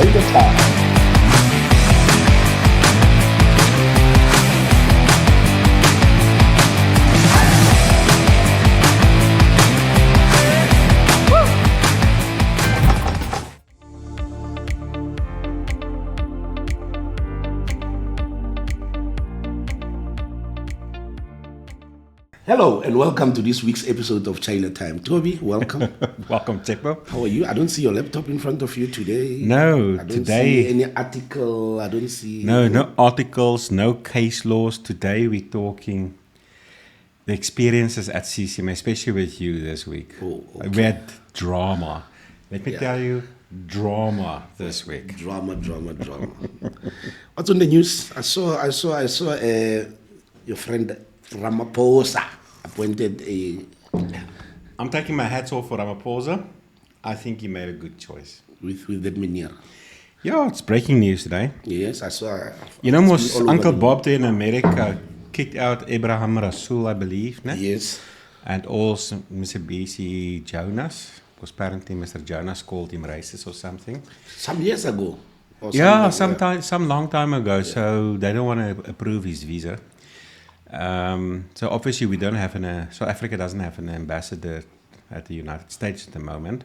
Chaile time. Hello and welcome to this week's episode of Chaile Time. Toby, welcome. Welcome, Teppo. How are you? I don't see your laptop in front of you today. No, I don't today. see any article. I don't see. No articles, no case laws. Today we're talking the experiences at CCMA, especially with you this week. Oh, okay. We had drama. Let me tell you, drama this week. Drama. What's on the news? I saw your friend Ramaphosa appointed a. I'm taking my hats off for Ramaphosa. I think he made a good choice. With that minier. Yeah, it's breaking news today. Yes, I saw. You know, was Uncle Bob there in America kicked out Abraham Rasool, I believe, ne? Yes. And also Mr. BC Jonas, because apparently Mr. Jonas called him racist or something. Some years ago. Some long time ago. Yeah. So they don't want to approve his visa. So obviously we don't have South Africa doesn't have an ambassador at the United States at the moment.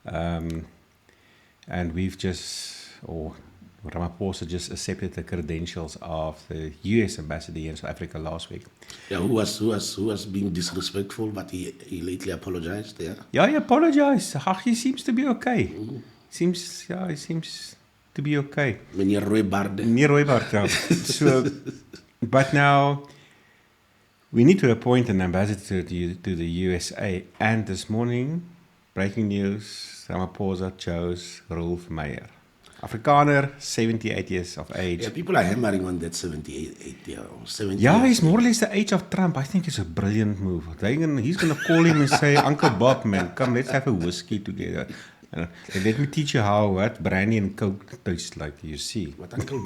And we've Ramaphosa just accepted the credentials of the US ambassador in South Africa last week. Yeah, who was being disrespectful, but he lately apologized, yeah? Yeah, he apologized. He seems to be okay. Mm-hmm. He seems to be okay. Meneer Rooibaard, yeah. So, but now we need to appoint an ambassador to the USA. And this morning, breaking news, Ramaphosa chose Rolf Meyer. Afrikaner, 78 years of age. Yeah, people are hammering on that 78 year or 70. Yeah, he's more or less the age of Trump. I think it's a brilliant move. He's going to call him and say, Uncle Bob, man, come, let's have a whiskey together. And let me teach you how brandy and Coke tastes like, you see. But Uncle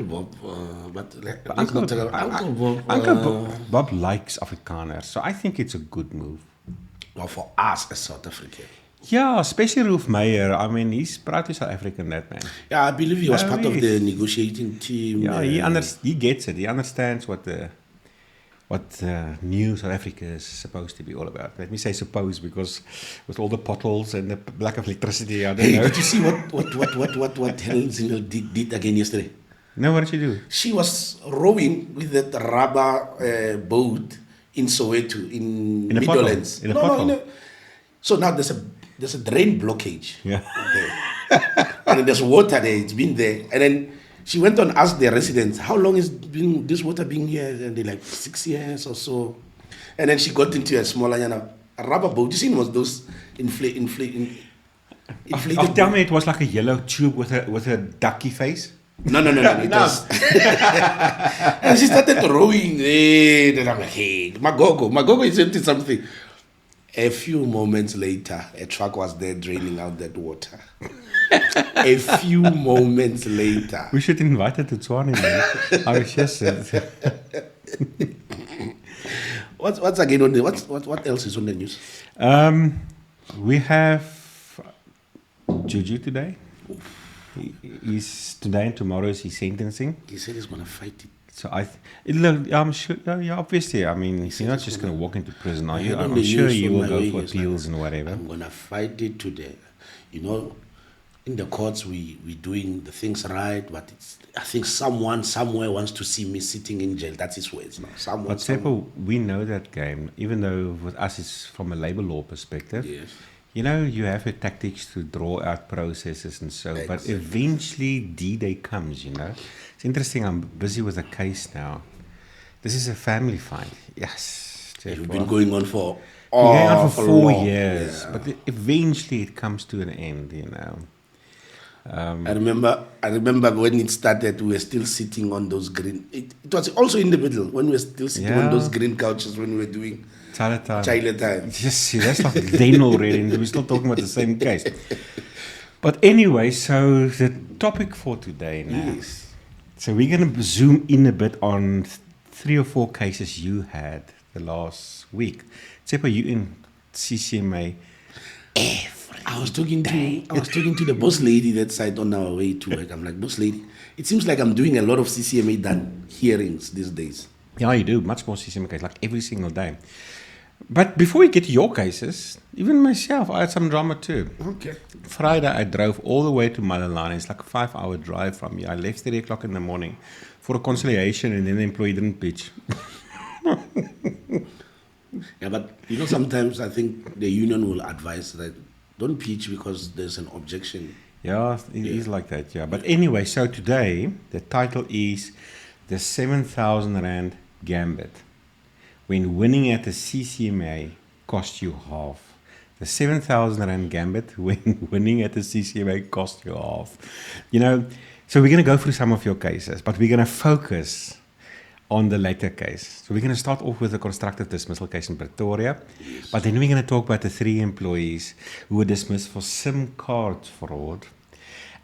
Bob, Bob likes Afrikaners, so I think it's a good move. Well, for us as South African. Yeah, especially Rolf Meyer. I mean, he's proudly South African, that man. Yeah, I believe he was part of the negotiating team. Yeah, he gets it. He understands what new South Africa is supposed to be all about. Let me say suppose, because with all the potholes and the lack of electricity, I don't know. Did you see what Helen Zingel did again yesterday? No, what did she do? She was rowing with that rubber boat in Soweto, in Midlands. So now there's a drain blockage. Yeah. There. And then there's water there. It's been there. And then she went on asked the residents, how long has this water been here? And they're like 6 years or so. And then she got into a smaller a rubber boat. You seen was those inflated. Tell me it was like a yellow tube with a ducky face. No. It was. And she started rowing. And I'm like, hey, Magogo is into something. A few moments later, a truck was there draining out that water. A few moments later. We should invite her to Tswane, man. I was just What's again on the what else is on the news? We have Juju today. He's today and tomorrow is his sentencing. He said he's gonna fight it. So I'm sure. Yeah, obviously. I mean, he's not just going to walk into prison, are you? I'm sure he will go for appeals and whatever. I'm gonna fight it today. You know, in the courts we're doing the things right, but I think someone somewhere wants to see me sitting in jail. That's his words now. But Seppo, we know that game, even though with us it's from a labor law perspective. Yes. You know, you have your tactics to draw out processes and so, exactly. But eventually D-Day comes, you know. It's interesting, I'm busy with a case now. This is a family fight. Yes. You've been going on for 4 years. Yeah. But eventually it comes to an end, you know. I remember when it started, we were still sitting on those green. It was also in the middle when we were still sitting on those green couches when we were doing Chaile time. Yes, that's like then already, and we're still talking about the same case. But anyway, so the topic for today now. Yes. So we're going to zoom in a bit on 3 or 4 cases you had the last week. Tsepa, you in CCMA every I was talking to the boss lady that side on our way to work. I'm like, boss lady, it seems like I'm doing a lot of CCMA than hearings these days. Yeah, you do much more CCMA cases, like every single day. But before we get to your cases, even myself, I had some drama too. Okay. Friday, I drove all the way to Malalane. It's like a 5-hour drive from me. I left 3 o'clock in the morning for a conciliation, and then the employee didn't pitch. Yeah, but sometimes I think the union will advise that don't pitch because there's an objection. Yeah, it is like that, yeah. But anyway, so today, the title is the 7,000 Rand Gambit. When winning at the CCMA cost you half. The 7,000 Rand Gambit, when winning at the CCMA cost you half. So we're going to go through some of your cases, but we're going to focus on the later case. So we're going to start off with the constructive dismissal case in Pretoria, but then we're going to talk about the 3 employees who were dismissed for SIM card fraud,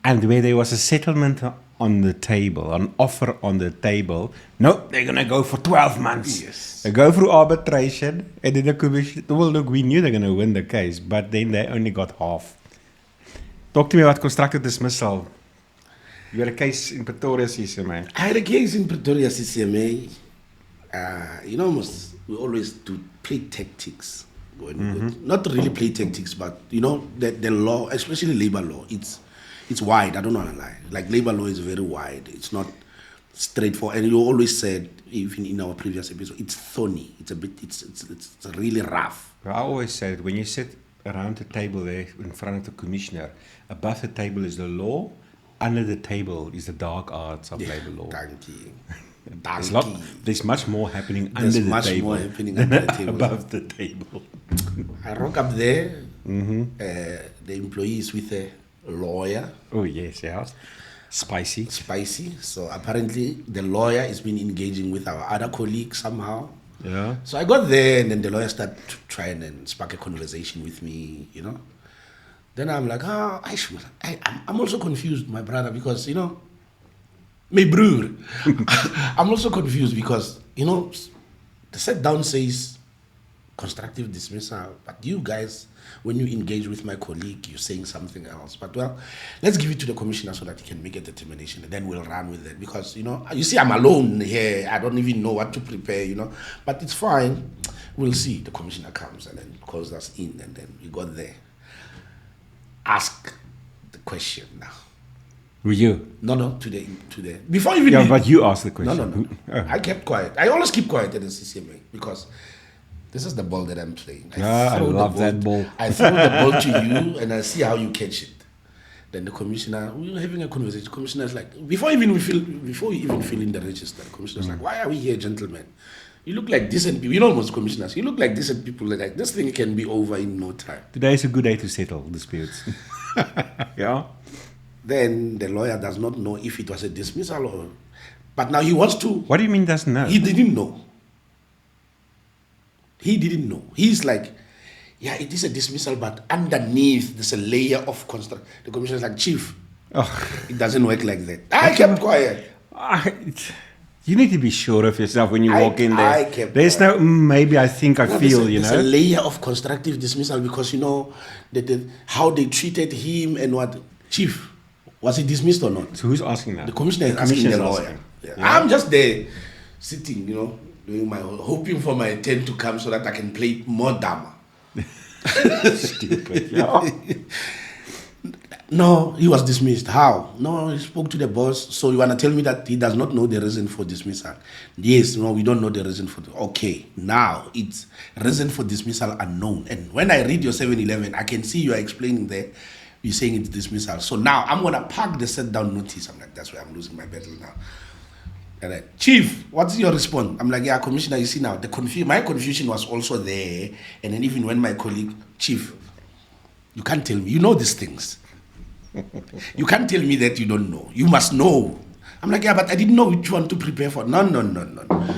and where there was a settlement on the table, an offer on the table. No, they're going to go for 12 months. Yes. They go through arbitration, and then the commission, well, look, we knew they're going to win the case, but then they only got half. Talk to me about constructive dismissal. You had a case in Pretoria CCMA. I had a case in Pretoria CCMA. We always do play tactics. Not really play tactics, but the law, especially labor law, it's wide. I don't want to lie. Like labor law is very wide. It's not straightforward. And you always said, even in our previous episode, it's thorny. It's really rough. I always said when you sit around the table there in front of the commissioner, above the table is the law. Under the table is the dark arts of labor law. There's much more happening under the table than above the table. I rock up there. The employee is with a lawyer. Oh, yes, yeah. Spicy. So apparently the lawyer has been engaging with our other colleague somehow. Yeah. So I got there, and then the lawyer started trying and spark a conversation with me, Then I'm like, I'm also confused, my brother, because, my broer. I'm also confused because, the set down says constructive dismissal, but you guys, when you engage with my colleague, you're saying something else. But, well, let's give it to the commissioner so that he can make a determination, and then we'll run with it. Because, you see, I'm alone here. I don't even know what to prepare, But it's fine. We'll see. The commissioner comes and then calls us in, and then we got there. Ask the question now. Were you? No, today. Before even... Yeah, but you asked the question. No. Oh. I kept quiet. I always keep quiet at the CCMA because this is the ball that I'm playing. I love that ball. I throw the ball to you and I see how you catch it. Then the commissioner, we were having a conversation. The commissioner is like, before we even fill in the register, the commissioner is like, why are we here, gentlemen? You look like decent people. Most commissioners, you look like decent people. Like, this thing can be over in no time. Today is a good day to settle disputes. Yeah. Then the lawyer does not know if it was a dismissal or... But now he wants to... What do you mean doesn't know? He didn't know. He's like, yeah, it is a dismissal, but underneath there's a layer of construct. The commissioner is like, Chief, it doesn't work like that. I kept quiet. You need to be sure of yourself when you walk in there. There's quiet. There's a layer of constructive dismissal because, how they treated him and what... Chief, was he dismissed or not? So who's asking that? The commissioner is asking the lawyer. Yeah. I'm just there sitting, doing hoping for my turn to come so that I can play more drama. Stupid. Yeah. No, he was dismissed. How? No, he spoke to the boss. So you want to tell me that he does not know the reason for dismissal? Yes, no, we don't know the reason for okay, now it's reason for dismissal unknown. And when I read your 711, I can see you are explaining there. You're saying it's dismissal. So now I'm going to park the set down notice. I'm like, that's why I'm losing my battle now. And like, Chief, what's your response? I'm like, yeah, Commissioner, you see now, my confusion was also there. And then even when my colleague, Chief, you can't tell me, you know these things. You can't tell me that you don't know. You must know. I'm like, yeah, but I didn't know which one to prepare for. No.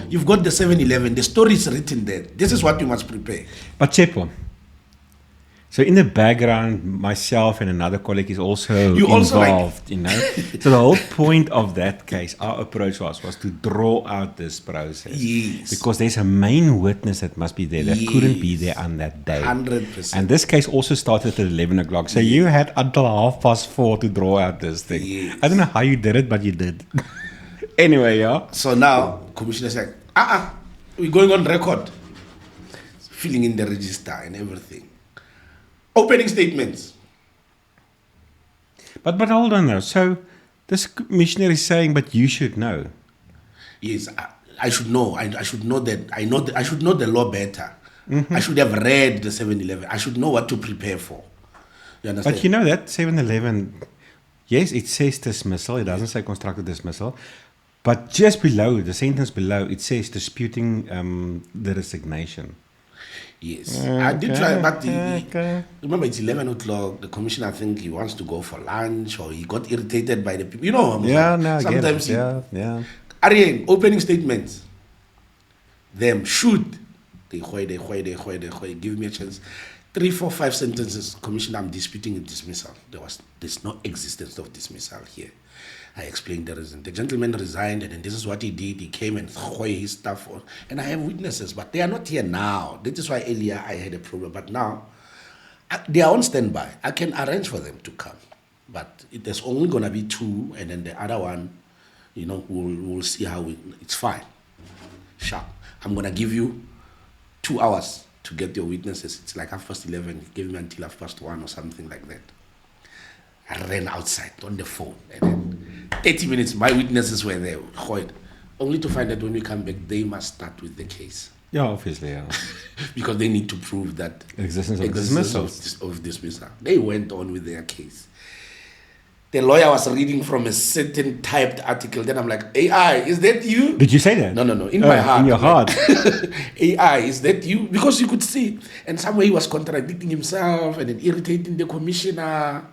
You've got the 711. The story is written there. This is what you must prepare. But Chepo, So in the background, myself and another colleague is also You also involved, So the whole point of that case, our approach was to draw out this process. Yes. Because there's a main witness that must be there that couldn't be there on that day. 100%. And this case also started at 11 o'clock. So you had until 4:30 to draw out this thing. Yes. I don't know how you did it, but you did. Anyway, yeah. So now, Commissioner's like, we're going on record. Filling in the register and everything. Opening statements. But hold on now. So this commissioner is saying, but you should know. Yes, I should know. I should know that. I should know the law better. I should have read the 711. I should know what to prepare for. You understand? But you know that 711, yes, it says dismissal. It doesn't say constructive dismissal. But just below, the sentence below, it says disputing the resignation. Yes, I did try, but remember it's 11 o'clock. The commissioner, I think he wants to go for lunch, or he got irritated by the people. You know, sometimes. Yeah. Ariane, opening statements. Them should they give me a chance. 3, 4, 5 sentences. Commissioner, I'm disputing a dismissal. There's no existence of dismissal here. I explained the reason. The gentleman resigned, and then this is what he did. He came and threw his stuff on. And I have witnesses, but they are not here now. That is why earlier I had a problem. But now, they are on standby. I can arrange for them to come. But there's only going to be 2, and then the other one, we'll see how it's fine. Sharp. I'm going to give you 2 hours to get your witnesses. It's like 11:30. Give me until 1:30 or something like that. I ran outside on the phone, and then 30 minutes, my witnesses were there, only to find that when we come back, they must start with the case. Yeah, obviously, yeah. Because they need to prove that existence of dismissal. Of dismissal. They went on with their case. The lawyer was reading from a certain typed article. Then I'm like, AI, is that you? Did you say that? No. In my heart. In your heart. AI, is that you? Because you could see. And somewhere he was contradicting himself and then irritating the commissioner.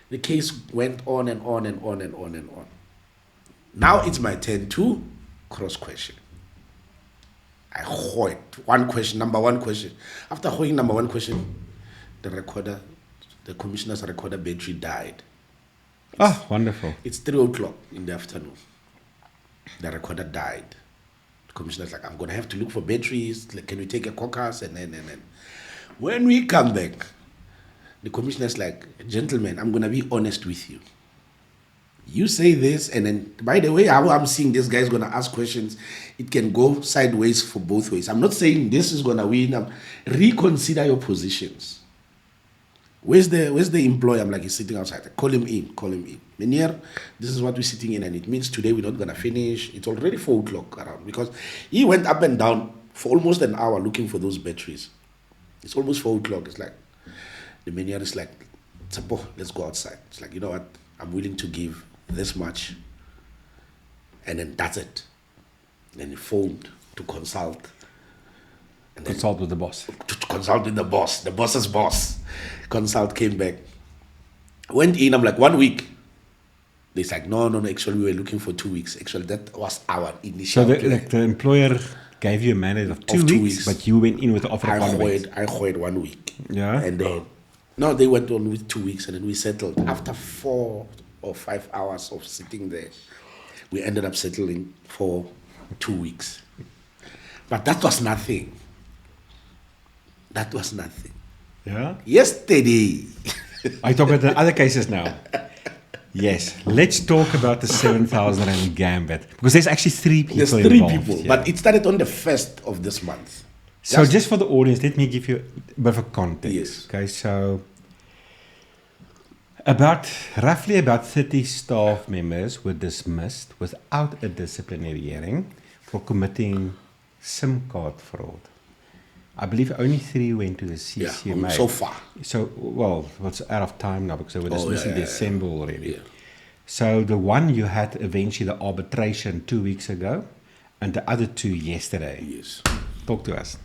The case went on and on and on and on and on. Now it's my turn to cross-question. I hoed number one question. After hoeing number 1 question, the commissioner's recorder battery died. Wonderful. It's 3 o'clock in the afternoon. The recorder died. The commissioner's like, I'm going to have to look for batteries. Like, can we take a caucus? And then. When we come back, the commissioner's like, gentlemen, I'm going to be honest with you. You say this, and then, by the way, how I'm seeing this guy's going to ask questions, it can go sideways for both ways. I'm not saying this is going to win. Reconsider your positions. Where's the employee? I'm like, he's sitting outside. Call him in. Meneer, this is what we're sitting in, and it means today we're not going to finish. It's already 4 o'clock around, because he went up and down for almost an hour looking for those batteries. It's almost 4 o'clock. It's like, the meneer is like, Tsapo, let's go outside. It's like, you know what? I'm willing to give this much. And then that's it. Then he phoned to consult. And consult with the boss. To consult with the boss. The boss's boss. Consult, came back. Went in, I'm like, 1 week. They're like, no, actually we were looking for 2 weeks. Actually, that was our initial So the employer gave you a mandate of 2 weeks, but you went in with the offer of 1 week. I hoed 1 week. Yeah. And then, no, they went on with 2 weeks, and then we settled. After 4 or 5 hours of sitting there, we ended up settling for 2 weeks. But that was nothing. Yeah. Yesterday. I talk about the other cases now. Yes. Let's talk about the 7,000 Gamble, because there's actually 3 people There's 3 involved. people, Yeah. but it started on the 1st of this month. So just for the audience, let me give you a bit of a context. Yes. Okay, so roughly about 30 staff members were dismissed without a disciplinary hearing for committing SIM card fraud. I believe only 3 went to the CCMA. Yeah, so far. So, well, it's out of time now because they were dismissed in December already. Yeah. So the one you had eventually the arbitration 2 weeks ago, and the other 2 yesterday. Yes. Talk to us.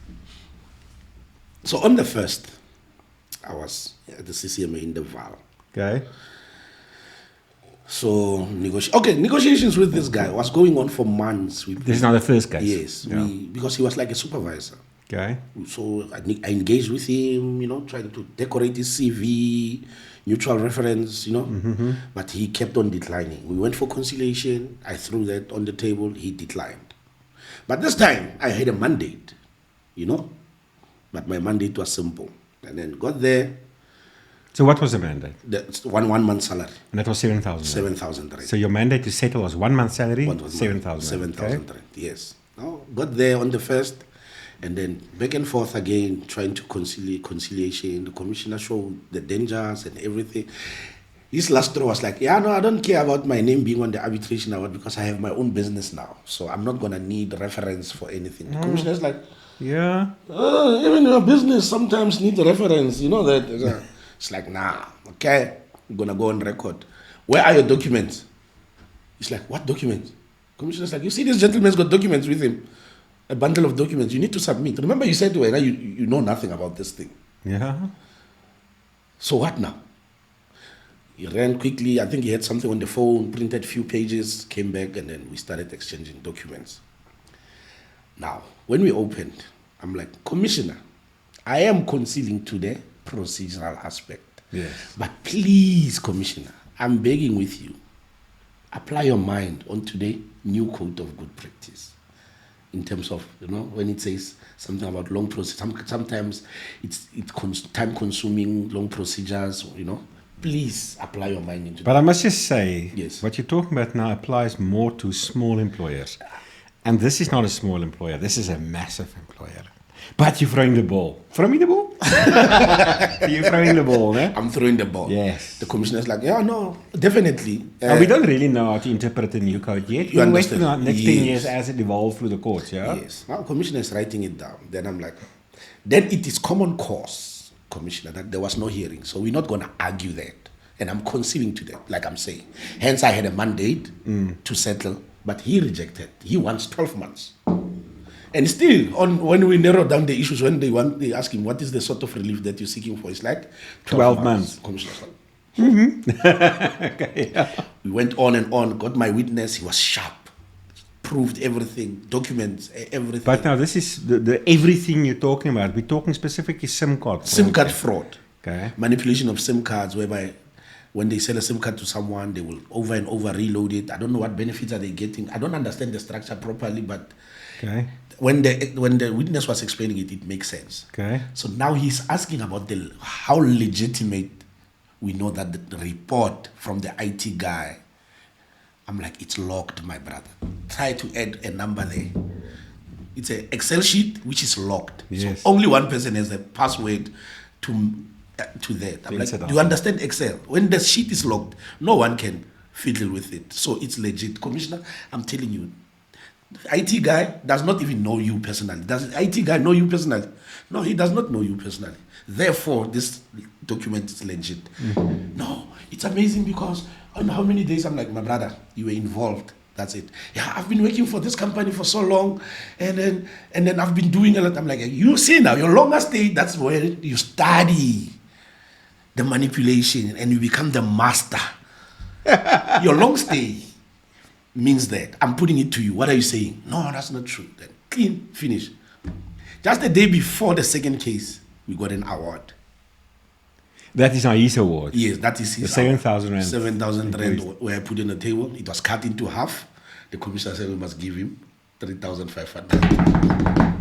So on the 1st, I was at the CCMA in the Val. Okay. So negotiations with this guy was going on for months. This is not the first case. Yes, because he was like a supervisor. Okay. So I engaged with him, trying to decorate his CV, mutual reference, but he kept on declining. We went for conciliation. I threw that on the table. He declined. But this time, I had a mandate, but my mandate was simple. And then got there. So what was the mandate? That's one month salary. And that was 7,000. 7,000 rand. So your mandate to settle was 1 month salary, 7,000. 7,000 rand, yes. Now, got there on the first, and then back and forth again, trying to conciliation. The commissioner showed the dangers and everything. His last straw was like, I don't care about my name being on the arbitration award because I have my own business now. So I'm not going to need reference for anything. The commissioner's like, yeah. Even your business sometimes needs a reference. You know that. It's like, nah, okay, I'm going to go on record. Where are your documents? It's like, what documents? Commissioner's like, you see this gentleman's got documents with him. A bundle of documents. You need to submit. Remember you said to her, you know nothing about this thing. Yeah. So what now? He ran quickly. I think he had something on the phone, printed a few pages, came back, and then we started exchanging documents. Now, when we opened, I'm like, Commissioner, I am conceding to the procedural aspect. Yes. But please, Commissioner, I'm begging with you, apply your mind onto the new code of good practice. In terms of, when it says something about long process, sometimes it's time-consuming, long procedures, Please apply your mind into that. But I must just say, yes, what you're talking about now applies more to small employers. And this is not a small employer. This is a massive employer. But you're throwing the ball. Throw me the ball? You're throwing the ball, eh? I'm throwing the ball. Yes. The commissioner's like, no, definitely. We don't really know how to interpret the new code yet. You We'll wait for understand? the next 10 years as it evolves through the courts, yeah? Yes. Now, commissioner's writing it down. Then I'm like, then it is common cause, Commissioner, that there was no hearing. So we're not going to argue that. And I'm conceding to that, like I'm saying. Hence, I had a mandate to settle, but he rejected. He wants 12 months. And still, when we narrow down the issues, when they ask him, what is the sort of relief that you're seeking for? It's like 12 months. Commissioner's like, Okay, yeah. we went on and on, got my witness, he was sharp, proved everything, documents, everything. But now this is the everything you're talking about. We're talking specifically SIM card fraud. SIM card fraud. Okay. Manipulation of SIM cards, whereby when they sell a SIM card to someone, they will over and over reload it. I don't know what benefits are they getting. I don't understand the structure properly, but Okay. when the witness was explaining it, it makes sense. Okay. So now he's asking about how legitimate we know that the report from the IT guy. I'm like, it's locked, my brother. Try to add a number there. It's an Excel sheet which is locked. Yes. So only one person has the password to that. I'm like, do you understand Excel? When the sheet is locked, no one can fiddle with it. So it's legit. Commissioner, I'm telling you, the IT guy does not even know you personally. Does the IT guy know you personally? No, he does not know you personally. Therefore, this document is legit. Mm-hmm. No, it's amazing because on how many days, I'm like, my brother, you were involved. That's it. Yeah, I've been working for this company for so long, and then I've been doing a lot. I'm like, you see now, your longer stay, that's where you study the manipulation and you become the master. Your long stay means that. I'm putting it to you. What are you saying? No, that's not true. Then clean, finish. Just the day before the second case, we got an award. That is now his award. Yes, that is his. The 7,000 rand. 7,000 rand where I put in the table. It was cut into half. The commissioner said we must give him 3,500.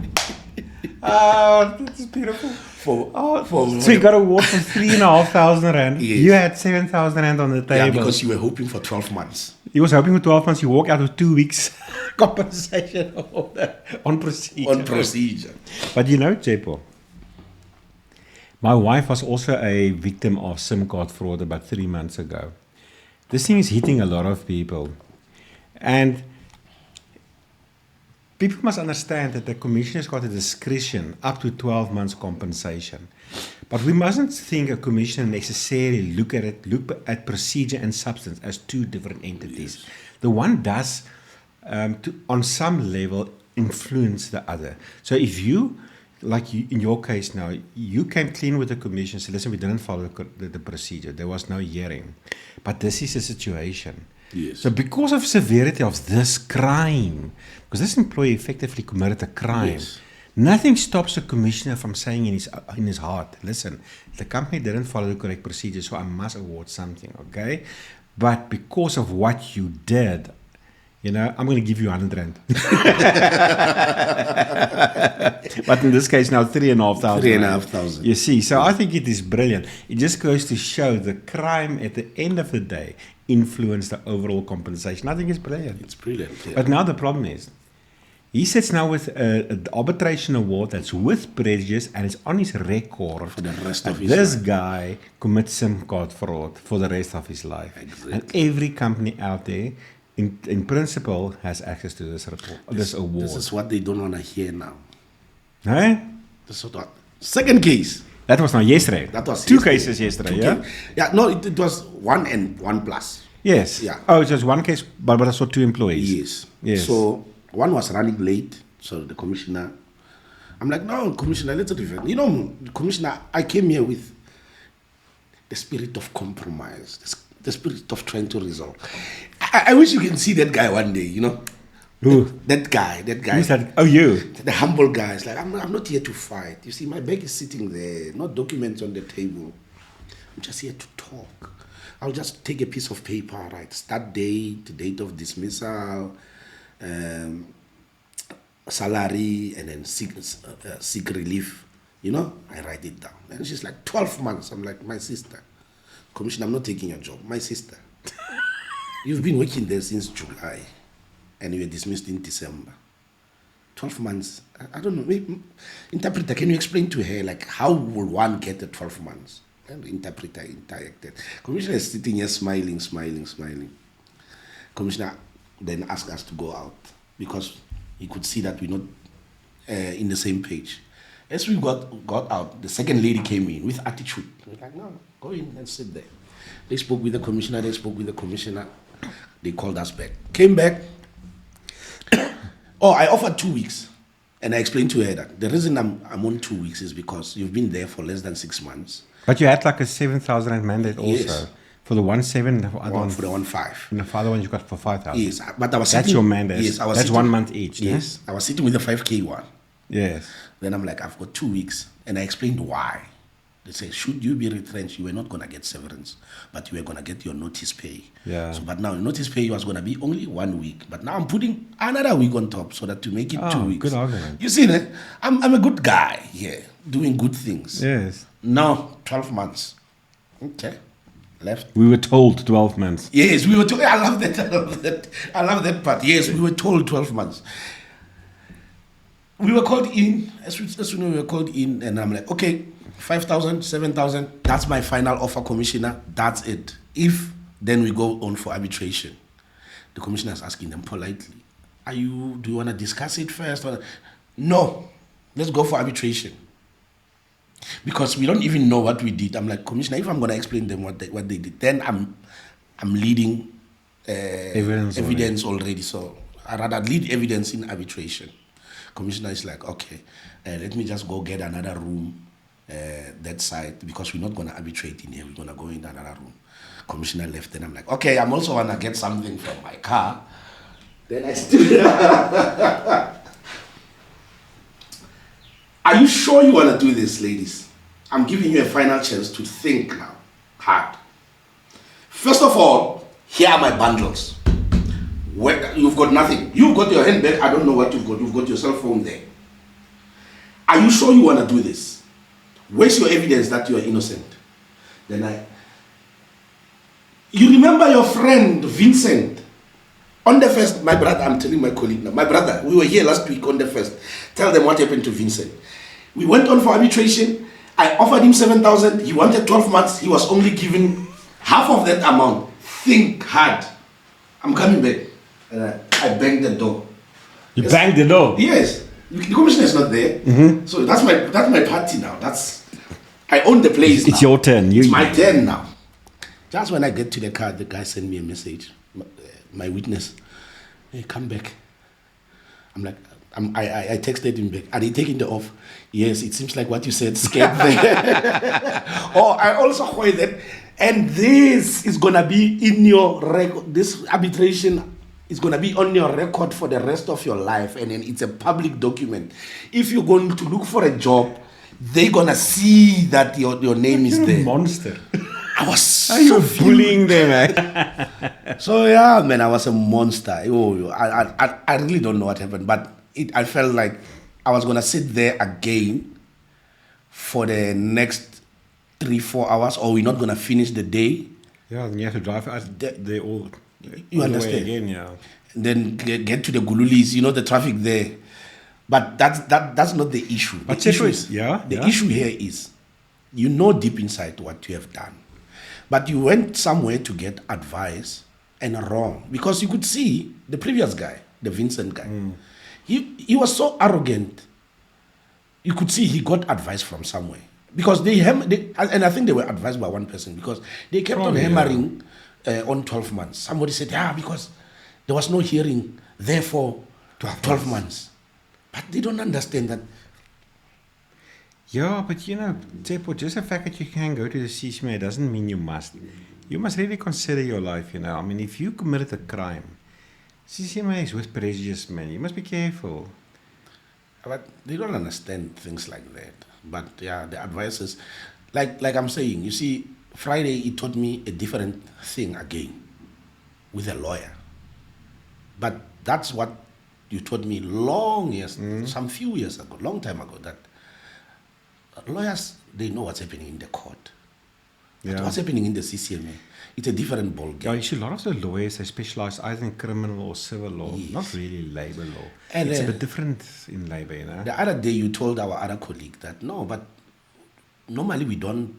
Oh, that's beautiful. So you got an award for 3,500 rand. Yes. You had 7,000 rand on the table. Yeah, because you were hoping for 12 months. He was hoping for 12 months. You walk out with 2 weeks compensation on procedure. On procedure. But you know, Jepo, my wife was also a victim of SIM card fraud about 3 months ago. This thing is hitting a lot of people. And people must understand that the commissioner's got a discretion up to 12 months compensation. But we mustn't think a commissioner necessarily look at procedure and substance as two different entities. Yes. The one does, on some level, influence the other. So if you, in your case now, you came clean with the commission, said, listen, we didn't follow the procedure. There was no hearing. But this is a situation. Yes. So because of severity of this crime, because this employee effectively committed a crime, yes. Nothing stops a commissioner from saying in his heart, listen, the company didn't follow the correct procedure, so I must award something, okay? But because of what you did, I'm going to give you 100 rand. But in this case now, 3,500. 3,500. You see, so I think it is brilliant. It just goes to show the crime at the end of the day influenced the overall compensation. I think it's brilliant. It's brilliant. Yeah. But now the problem is, he sits now with an arbitration award that's with prejudice and it's on his record For the rest of his this life. guy commits SIM card fraud for the rest of his life. Exactly. And every company out there, in principle, has access to this report, this award. This is what they don't want to hear now. Hey? This is what. Second case. That was not yesterday. That was two yesterday. cases yesterday, Two yeah? case. Yeah, no, it was 1 and 1 plus. Yes. Yeah. Oh, it was one case, but I saw 2 employees. Yes. Yes. So one was running late. So the commissioner, I'm like, no, commissioner, let's different. Commissioner, I came here with the spirit of compromise, the spirit of trying to resolve. I wish you can see that guy one day, Who? That guy. Who's that? Oh, you. The humble guy is like, I'm not here to fight. You see, my bag is sitting there, not documents on the table. I'm just here to talk. I'll just take a piece of paper, right? Start date of dismissal, salary, and then seek relief. I write it down. And she's like, 12 months. I'm like, my sister. Commissioner, I'm not taking your job. My sister. You've been working there since July, and you were dismissed in December. 12 months. I don't know. Maybe, interpreter, can you explain to her, like, how will one get the 12 months? And the interpreter interacted. Commissioner is sitting here smiling. Commissioner then asked us to go out because he could see that we're not in the same page. As we got out, the second lady came in with attitude. We're like, no, go in and sit there. They spoke with the commissioner. They called us back. Came back. I offered 2 weeks. And I explained to her that the reason I'm on 2 weeks is because you've been there for less than 6 months. But you had like a 7,000 rand mandate also. Yes. For the 1,700, the other one For the 1.5. And the other one you got for 5,000. Yes, but I was That's sitting, your mandate. Yes, I was That's sitting, 1 month each. Yes, I was sitting with the 5K one. Yes. Then I'm like, I've got 2 weeks. And I explained why. They say, should you be retrenched, you were not going to get severance, but you were going to get your notice pay. Yeah. So, but now notice pay was going to be only 1 week. But now I'm putting another week on top so that to make it 2 weeks. Good argument. You see that? I'm a good guy here, doing good things. Yes. Now, 12 months. Okay. Left. We were told 12 months. Yes, we were told. I love that. I love that part. Yes, we were told 12 months. We were called in. As soon as we were called in, and I'm like, okay, 5,000, 7,000. That's my final offer, commissioner. That's it. If then we go on for arbitration, the commissioner is asking them politely, do you want to discuss it first? No, let's go for arbitration. Because we don't even know what we did. I'm like, commissioner, if I'm going to explain them what they did, then I'm leading evidence already. So I'd rather lead evidence in arbitration. Commissioner is like, okay, let me just go get another room that side because we're not going to arbitrate in here. We're going to go in another room. Commissioner left, and I'm like, okay, I'm also going to get something from my car. Then I stood Are you sure you want to do this, ladies? I'm giving you a final chance to think now, hard. First of all, here are my bundles. You've got nothing. You've got your handbag. I don't know what you've got. You've got your cell phone there. Are you sure you want to do this? Where's your evidence that you are innocent? Then you remember your friend Vincent? On the first, my brother, I'm telling my colleague now, my brother, we were here last week on the first. Tell them what happened to Vincent. We went on for arbitration. I offered him 7,000. He wanted 12 months. He was only given half of that amount. Think hard. I'm coming back. And I banged the door. You banged the door? Yes. The commissioner is not there. Mm-hmm. So that's my party now. I own the place. It's your turn. It's my turn now. Just when I get to the car, the guy sent me a message. My witness, hey, come back. I'm like, I texted him back. Are they taking the off? Yes, it seems like what you said scared them. I also heard that, and this is gonna be in your record. This arbitration It's going to be on your record for the rest of your life, and then it's a public document. If you're going to look for a job, they're going to see that your name is You're there. a monster. I was Are you bullying them, eh? So yeah, man, I was a monster. Oh, I really don't know what happened, but I felt like I was going to sit there again for the next 3-4 hours, or we're not going to finish the day. Yeah, and you have to drive out there all You the understand? way again, yeah. And then get to the Gululis, the traffic there. But that's not the issue. But The issue is, the yeah. issue here is, deep inside what you have done. But you went somewhere to get advice and wrong. Because you could see the previous guy, the Vincent guy, he was so arrogant. You could see he got advice from somewhere. Because and I think they were advised by one person, because they kept on hammering on 12 months. Somebody said, because there was no hearing, therefore 12 months. But they don't understand that. Yeah, but Tsepo, just the fact that you can go to the CCMA doesn't mean you must. You must really consider your life, I mean, if you committed a crime, CCMA is with prejudice, man. You must be careful. But they don't understand things like that. But yeah, the advice is, like I'm saying, you see, Friday he taught me a different thing again with a lawyer. But that's what you taught me some few years ago, long time ago, that lawyers, they know what's happening in the court. But what's happening in the CCMA, it's a different ballgame. Yeah, you see, a lot of the lawyers, they specialize either in criminal or civil law, not really labor law. And it's a bit different in labor, The other day you told our other colleague that, no, but normally we don't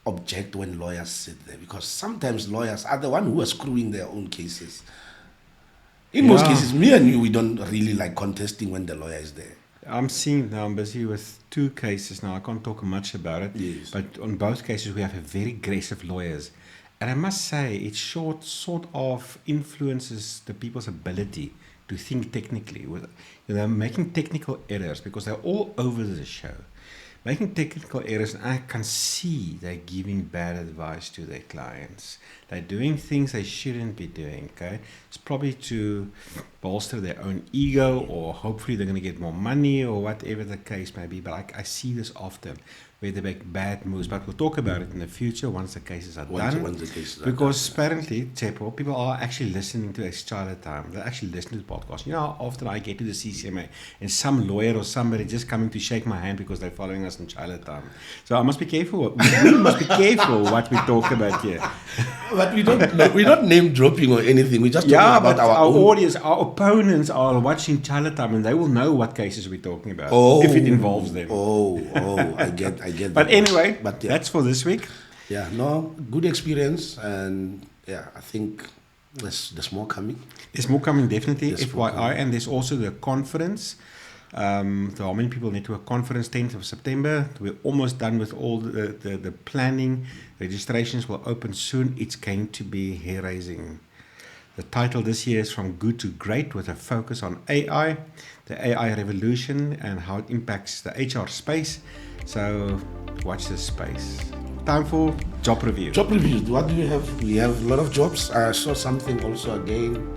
object when lawyers sit there, because sometimes lawyers are the one who are screwing their own cases. In most cases, me and you, we don't really like contesting when the lawyer is there. I'm seeing now, I'm busy with 2 cases now. I can't talk much about it. Yes. But on both cases, we have a very aggressive lawyers. And I must say, it sort of influences the people's ability to think technically. They're making technical errors because they're all over the show. Making technical errors, and I can see they're giving bad advice to their clients. They're doing things they shouldn't be doing, okay? It's probably to bolster their own ego, or hopefully they're going to get more money, or whatever the case may be. But I see this often, where they make bad moves. But we'll talk about it in the future once the cases are done. Because apparently, Tsepo, people are actually listening to Chaile time. They're actually listening to the podcast. You know how often I get to the CCMA and some lawyer or somebody just coming to shake my hand because they're following us in Chaile time. So I must be careful. We must be careful what we talk about here. But we're not name dropping or anything. We just talking about our own audience, our opponents are watching Chaile time, and they will know what cases we're talking about if it involves them. I get that. But anyway, that's for this week. Yeah, no, good experience, and yeah, I think there's more coming. There's more coming, definitely. FYI, and there's also the conference, the Harmony People Network Conference, 10th of September. We're almost done with all the planning. Registrations will open soon. It's going to be hair-raising. The title this year is From Good to Great, with a focus on AI, the AI revolution, and how it impacts the HR space. So watch this space. Time for job review. Job reviews. What do we have? We have a lot of jobs. I saw something also again,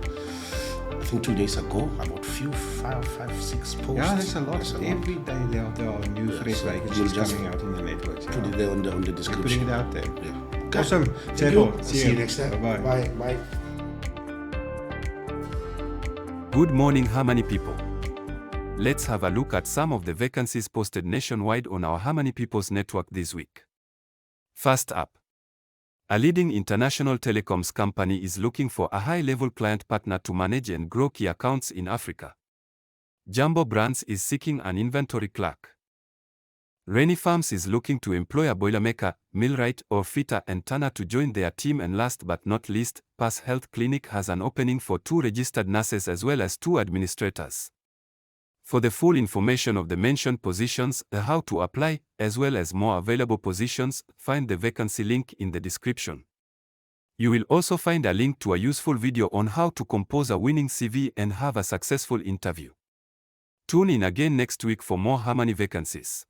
I think 2 days ago, about 5, 6 posts. Yeah, there's a lot. Every day there are new fresh vacancies coming out in the networks. Put it there on the description. Putting it out there. Yeah. Awesome. Thank you. See you next time. Bye-bye. Bye. Good morning, Harmony people. Let's have a look at some of the vacancies posted nationwide on our Harmony People's Network this week. First up, a leading international telecoms company is looking for a high-level client partner to manage and grow key accounts in Africa. Jumbo Brands is seeking an inventory clerk. Rainy Farms is looking to employ a boilermaker, millwright or fitter and turner to join their team. And last but not least, Pass Health Clinic has an opening for 2 registered nurses as well as 2 administrators. For the full information of the mentioned positions, how to apply, as well as more available positions, find the vacancy link in the description. You will also find a link to a useful video on how to compose a winning CV and have a successful interview. Tune in again next week for more Harmony vacancies.